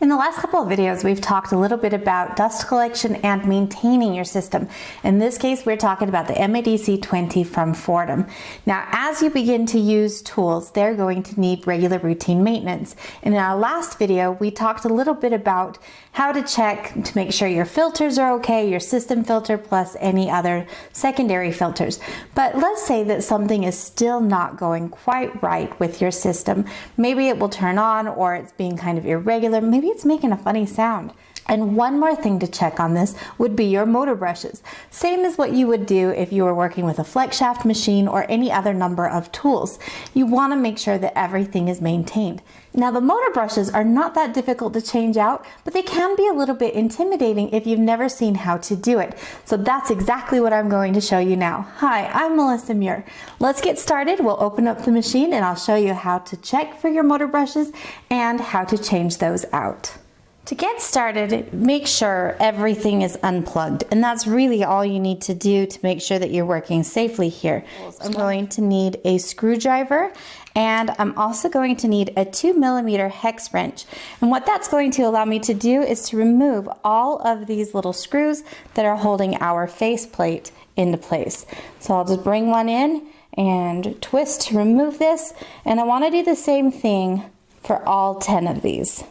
In the last couple of videos, we've talked a little bit about dust collection and maintaining your system. In this case, we're talking about the MADC20 from Foredom. Now, as you begin to use tools, they're going to need regular routine maintenance. And in our last video, we talked a little bit about how to check to make sure your filters are okay, your system filter plus any other secondary filters. But let's say that something is still not going quite right with your system. Maybe it will turn on, or it's being kind of irregular. Maybe it's making a funny sound. And one more thing to check on this would be your motor brushes. Same as what you would do if you were working with a flex shaft machine or any other number of tools. You want to make sure that everything is maintained. Now, the motor brushes are not that difficult to change out, but they can be a little bit intimidating if you've never seen how to do it. So that's exactly what I'm going to show you now. Hi, I'm Melissa Muir. Let's get started. We'll open up the machine and I'll show you how to check for your motor brushes and how to change those out. To get started, make sure everything is unplugged, and that's really all you need to do to make sure that you're working safely here. I'm going to need a screwdriver, and I'm also going to need a 2mm hex wrench. And what that's going to allow me to do is to remove all of these little screws that are holding our faceplate into place. So I'll just bring one in and twist to remove this, and I want to do the same thing for all 10 of these.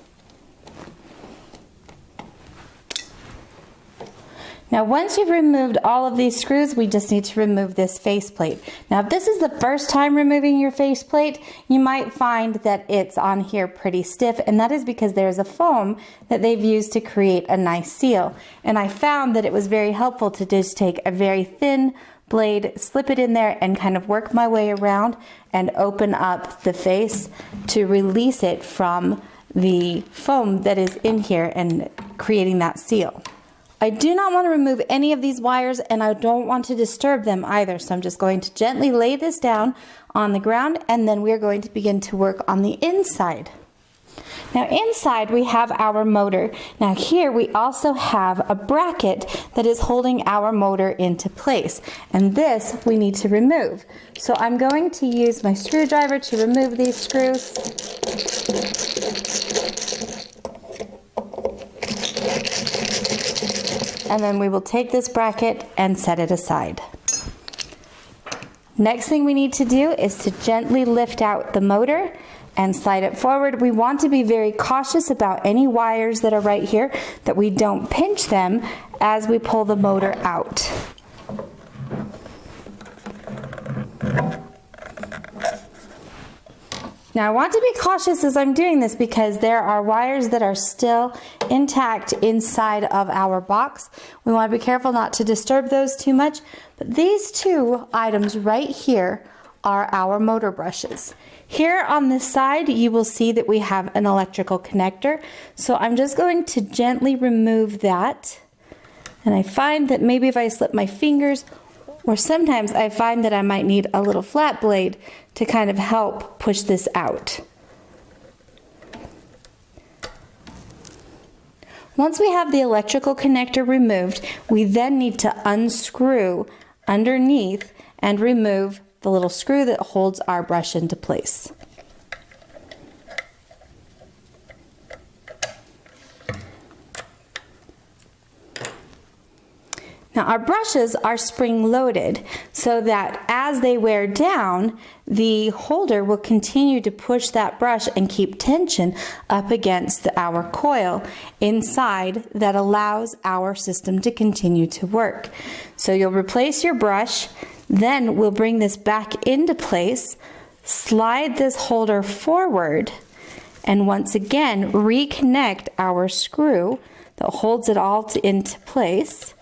Now, once you've removed all of these screws, we just need to remove this faceplate. Now, if this is the first time removing your faceplate, you might find that it's on here pretty stiff, and that is because there's a foam that they've used to create a nice seal. And I found that it was very helpful to just take a very thin blade, slip it in there, and kind of work my way around and open up the face to release it from the foam that is in here and creating that seal. I do not want to remove any of these wires, and I don't want to disturb them either, so I'm just going to gently lay this down on the ground, and then we're going to begin to work on the inside. Now, inside we have our motor. Now here we also have a bracket that is holding our motor into place, and this we need to remove. So I'm going to use my screwdriver to remove these screws. And then we will take this bracket and set it aside. Next thing we need to do is to gently lift out the motor and slide it forward. We want to be very cautious about any wires that are right here, that we don't pinch them as we pull the motor out. Now, I want to be cautious as I'm doing this because there are wires that are still intact inside of our box. We want to be careful not to disturb those too much, but these two items right here are our motor brushes. Here on this side, you will see that we have an electrical connector, so I'm just going to gently remove that. And I find that maybe if I slip my fingers, or sometimes I find that I might need a little flat blade to kind of help push this out. Once we have the electrical connector removed, we then need to unscrew underneath and remove the little screw that holds our brush into place. Now, our brushes are spring-loaded so that as they wear down, the holder will continue to push that brush and keep tension up against our coil inside that allows our system to continue to work. So you'll replace your brush, then we'll bring this back into place, slide this holder forward, and once again reconnect our screw that holds it all into place.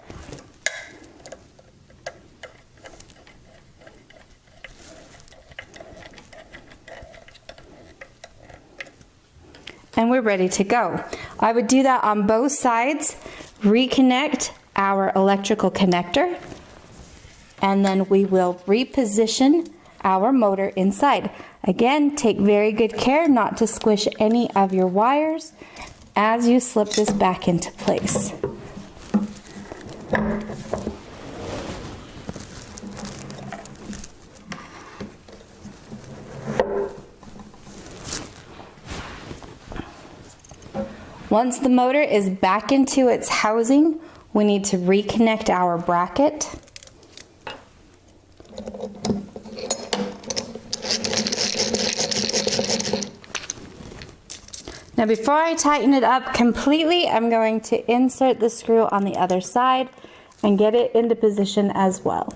And we're ready to go. I would do that on both sides, reconnect our electrical connector, and then we will reposition our motor inside. Again, take very good care not to squish any of your wires as you slip this back into place. Once the motor is back into its housing, we need to reconnect our bracket. Now before I tighten it up completely, I'm going to insert the screw on the other side and get it into position as well.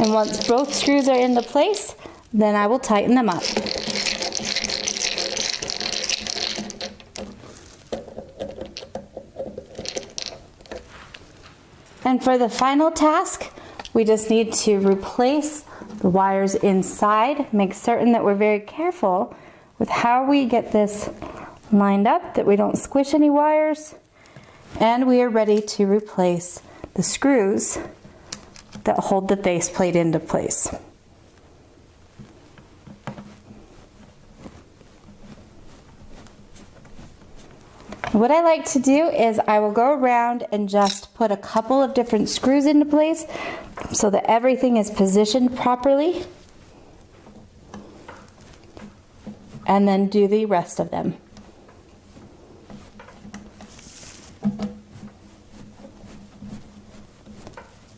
And once both screws are into place, then I will tighten them up. And for the final task, we just need to replace the wires inside. Make certain that we're very careful with how we get this lined up, that we don't squish any wires. And we are ready to replace the screws that hold the faceplate into place. What I like to do is I will go around and just put a couple of different screws into place so that everything is positioned properly, and then do the rest of them.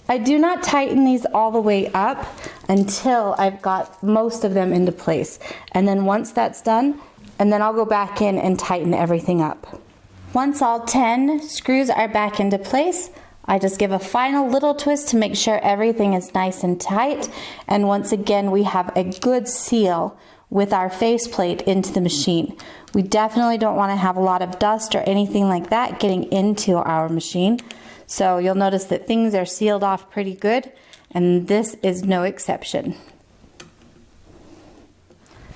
I do not tighten these all the way up until I've got most of them into place. And then once that's done, and then I'll go back in and tighten everything up. Once all 10 screws are back into place, I just give a final little twist to make sure everything is nice and tight. And once again, we have a good seal with our faceplate into the machine. We definitely don't want to have a lot of dust or anything like that getting into our machine. So you'll notice that things are sealed off pretty good, and this is no exception.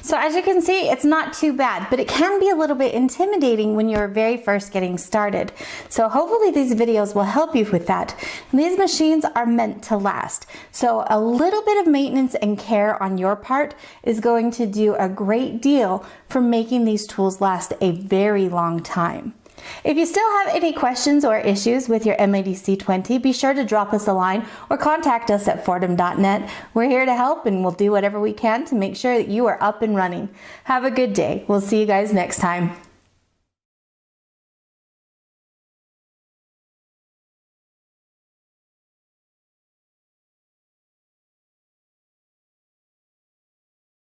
So as you can see, it's not too bad, but it can be a little bit intimidating when you're very first getting started. So hopefully these videos will help you with that. And these machines are meant to last. So a little bit of maintenance and care on your part is going to do a great deal for making these tools last a very long time. If you still have any questions or issues with your MADC20, be sure to drop us a line or contact us at Foredom.net. We're here to help, and we'll do whatever we can to make sure that you are up and running. Have a good day. We'll see you guys next time.